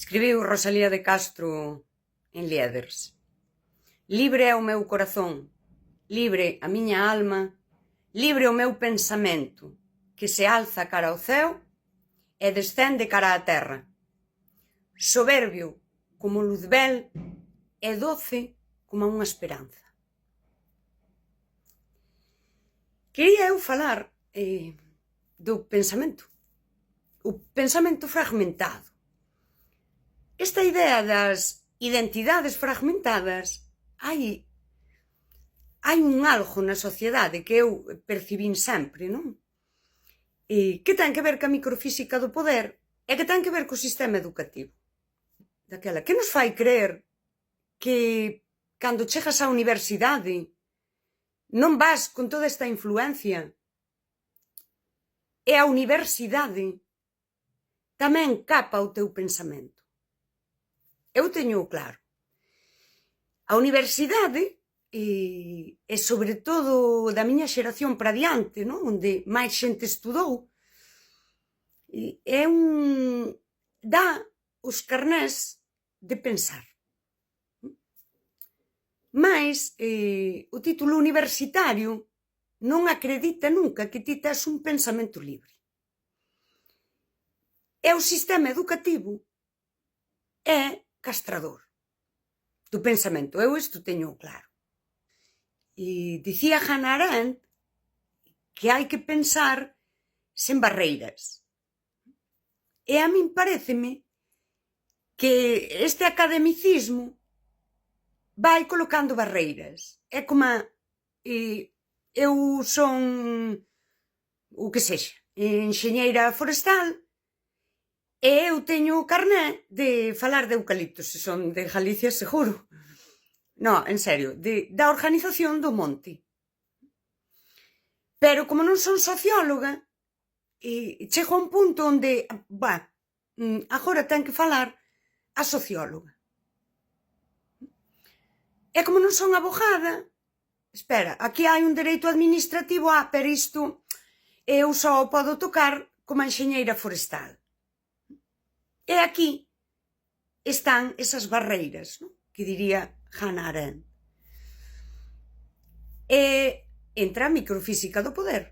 Escribiu Rosalía de Castro en Lieders. Libre é o meu corazón, libre a miña alma, libre o meu pensamento, que se alza cara ao ceo e descende cara á terra. Soberbio como o luzbel e doce como unha esperanza. Quería eu falar do pensamento. O pensamento fragmentado. Esta idea das identidades fragmentadas, hai un algo na sociedade que eu percibín sempre, non? Que ten que ver ca microfísica do poder e que ten que ver co sistema educativo. Daquela que nos fai creer que cando chegas á universidade non vas con toda esta influencia e a universidade tamén capa o teu pensamento. Eu teño claro. A universidade, e sobre todo da miña xeración para diante, non? Onde máis xente estudou, dá os carnés de pensar. Mais o título universitario non acredita nunca que ti tes un pensamento libre. E o sistema educativo é castrador do pensamento. Eu isto teño claro. E dicía Hannah Arendt que hai que pensar sen barreiras. E a min paréceme que este academicismo vai colocando barreiras. É como eu son o que sexa, enxeñeira forestal, e eu teño o carné de falar de eucaliptos, se son de Galicia seguro. Non, en serio, da organización do monte. Pero como non son socióloga, chego a un punto onde, agora ten que falar a socióloga. E como non son abogada, espera, aquí hai un dereito administrativo, pero isto eu só o podo tocar como enxeñeira forestal. E aquí están esas barreiras, non? Que diría Hannah Arendt. E entra a microfísica do poder.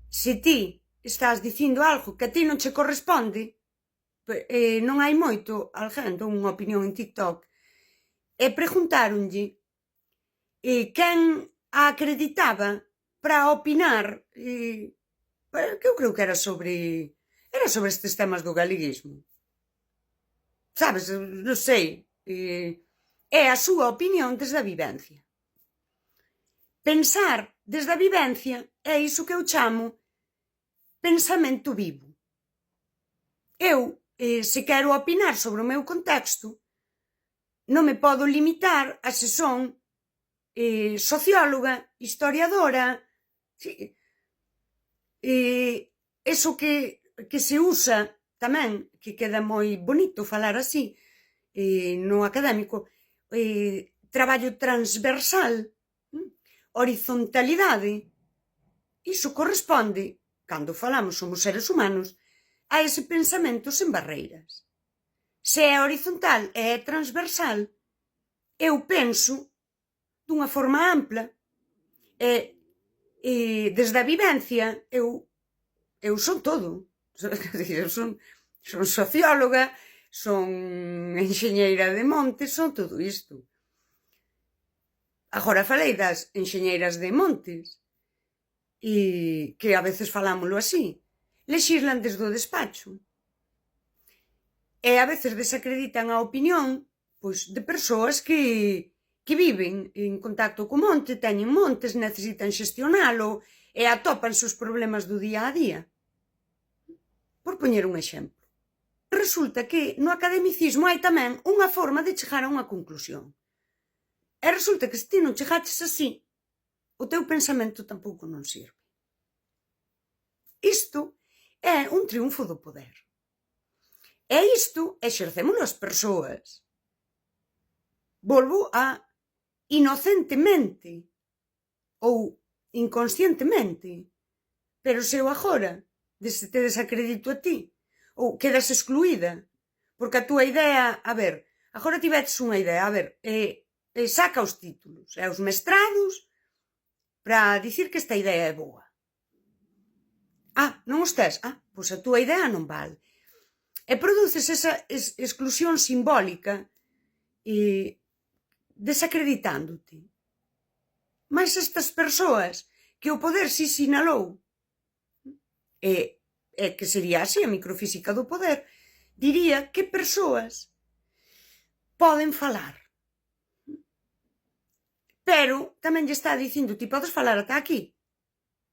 Se ti estás dicindo algo que a ti non che corresponde, non hai moito, alguén dou unha opinión en TikTok, e preguntáronlle quen a acreditaba para opinar, que eu creo que era sobre estes temas do galeguismo. Sabes, non sei, é a súa opinión desde a vivencia. Pensar desde a vivencia é iso que eu chamo pensamento vivo. Eu, se quero opinar sobre o meu contexto, non me podo limitar a se son socióloga, historiadora, eso que se usa tamén, que queda moi bonito falar así, no académico, traballo transversal, horizontalidade, iso corresponde, cando falamos somos seres humanos, a ese pensamento sen barreiras. Se é horizontal e é transversal, eu penso dunha forma ampla e desde a vivencia eu son todo. Eu son socióloga, son enxeñeira de montes, son todo isto. Agora falei das enxeñeiras de montes, e que a veces falámoslo así, lexislan desde o despacho. E a veces desacreditan a opinión de persoas que viven en contacto co monte, teñen montes, necesitan xestionalo e atópanse os problemas do día a día. Por poñer un exemplo. Resulta que no academicismo hai tamén unha forma de chegar a unha conclusión. E resulta que se ti non chegaches así, o teu pensamento tampouco non sirve. Isto é un triunfo do poder. E isto exercémolo as persoas. Volvo a inocentemente ou inconscientemente. Pero se eu agora te desacredito a ti, ou quedas excluída porque a túa idea, a ver, agora tivetes unha idea, a ver, saca os títulos e os mestrados para dicir que esta idea é boa. Non os tes? Pois a túa idea non vale. E produces esa exclusión simbólica desacreditándote. Mais estas persoas que o poder si sinalou, que sería así a microfísica do poder, diría que persoas poden falar. Pero tamén lle está dicindo, ti podes falar ata aquí.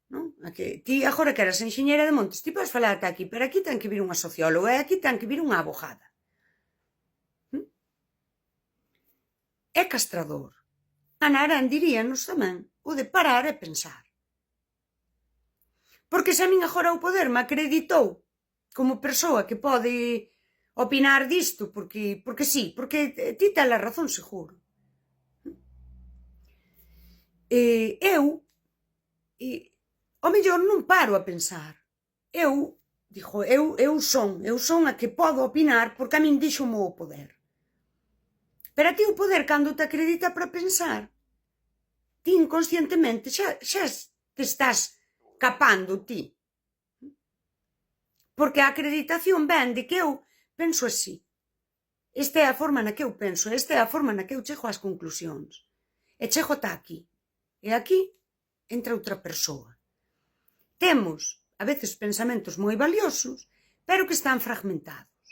Non? Ti agora que eras enxeñeira de montes, ti podes falar ata aquí, pero aquí ten que vir unha socióloga e aquí ten que vir unha abogada. É castrador. Hannah Arendt diríanos tamén o de parar e pensar. Porque se a min agora o poder me acreditou como persoa que pode opinar disto, porque sí, porque ti tes a razón seguro. Eu ao mellor non paro a pensar. Eu son a que podo opinar porque a min díxome o poder. Pero a ti o poder, cando te acredita para pensar, ti inconscientemente xa te estás capando ti. Porque a acreditación ven de que eu penso así. Esta é a forma na que eu penso, esta é a forma na que eu chego ás conclusións. E chego ata aquí. E aquí entra outra persoa. Temos, a veces, pensamentos moi valiosos, pero que están fragmentados.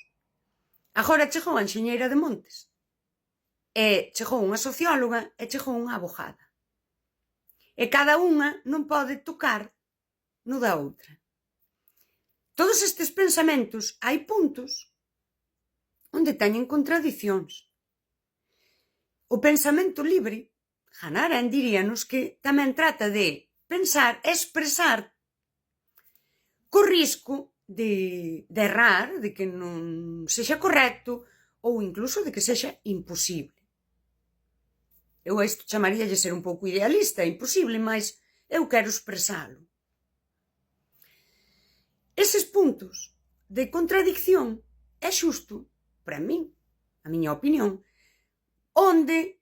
Agora chegou a enxeñeira de montes, e chegou unha socióloga, e chegou unha abogada. E cada unha non pode tocar no da outra. Todos estes pensamentos, hai puntos onde teñen contradicións. O pensamento libre, Hannah Arendt diríanos que tamén trata de pensar, expresar, co risco de errar, de que non sexa correcto ou incluso de que sexa imposible. Eu a isto chamaríalle ser un pouco idealista, imposible, mas eu quero expresalo. Eses puntos de contradicción é xusto, para min, a miña opinión, onde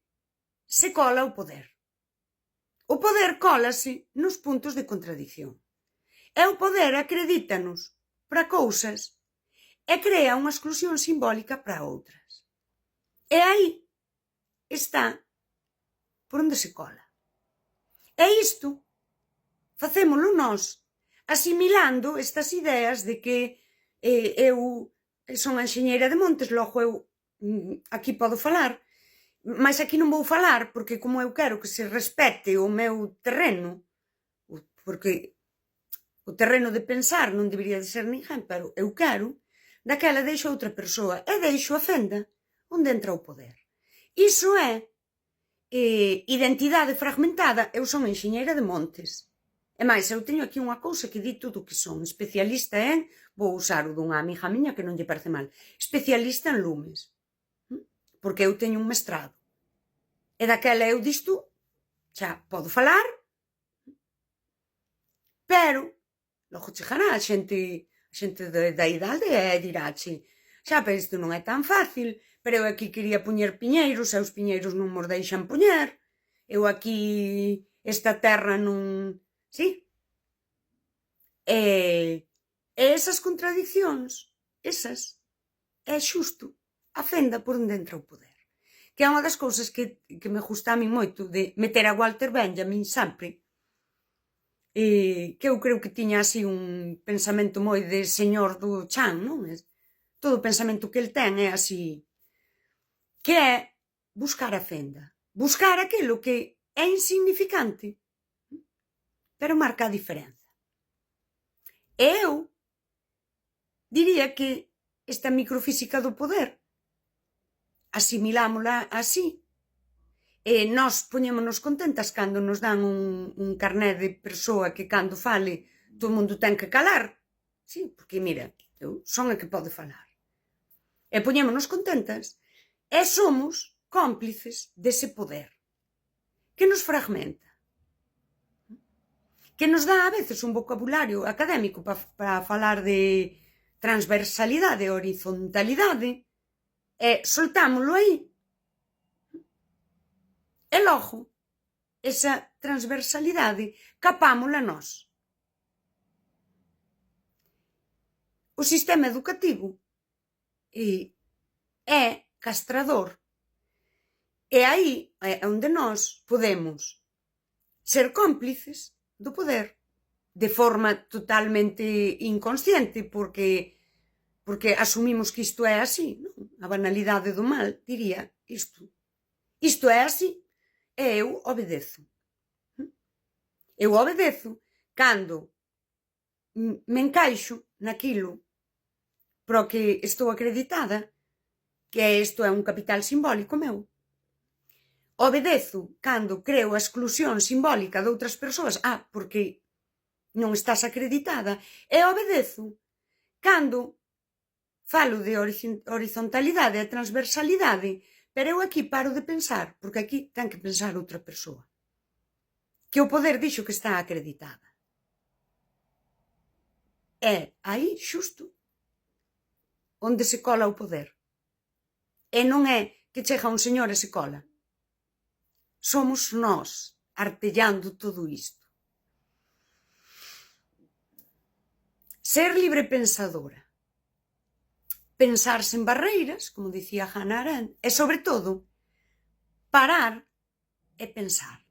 se cola o poder. O poder cólase nos puntos de contradicción. E o poder acredítanos para cousas e crea unha exclusión simbólica para outras. E aí está por onde se cola. E isto facémolo nós asimilando estas ideas de que eu son a enxeñeira de montes, logo eu aquí podo falar, mas aquí non vou falar porque como eu quero que se respete o meu terreno, porque o terreno de pensar non debería de ser ninguén, pero eu quero, daquela deixo outra persoa e deixo a fenda onde entra o poder. Iso é identidade fragmentada. Eu son enxeñeira de montes. E máis, eu teño aquí unha cousa que di todo o que son. Especialista en, vou usar o dunha amiga miña que non lle parece mal, especialista en lumes. Porque eu teño un mestrado. E daquela eu disto, xa podo falar, pero logo chegará a xente da idade e diráche, xa, pero isto non é tan fácil, pero eu aquí quería poñer piñeiros e os piñeiros non mos deixan poñer, eu aquí esta terra non... Sí? E esas contradiccións, esas, é xusto a fenda por onde entra o poder. Que é unha das cousas que me gusta a mí moito de meter a Walter Benjamin sempre, que eu creo que tiña así un pensamento moi de señor do chan, non? Todo o pensamento que el ten é así, que é buscar a fenda, buscar aquilo que é insignificante, pero marca a diferenza. E eu diría que esta microfísica do poder asimilámola así, e nós poñémonos contentas cando nos dan un carné de persoa que cando fale todo o mundo ten que calar. Sí, porque mira, eu son a que pode falar. E poñémonos contentas e somos cómplices dese poder que nos fragmenta, que nos dá a veces un vocabulario académico para falar de transversalidade, horizontalidade, E soltámoslo aí. E logo, esa transversalidade capámola nós. O sistema educativo é castrador. E aí é onde nós podemos ser cómplices do poder de forma totalmente inconsciente, porque asumimos que isto é así, non? A banalidade do mal diría isto. Isto é así e eu obedezo. Eu obedezo cando me encaixo naquilo para o que estou acreditada, que isto é un capital simbólico meu. Obedezo cando creo a exclusión simbólica de outras persoas, porque non estás acreditada, e obedezo cando falo de horizontalidade e transversalidade, pero eu aquí paro de pensar, porque aquí ten que pensar outra persoa, que o poder dixo que está acreditada. É aí xusto onde se cola o poder. E non é que chega un señor e se cola. Somos nós artellando todo isto. Ser libre pensadora, pensar sen barreiras, como dicía Hannah Arendt, e sobre todo, parar e pensar.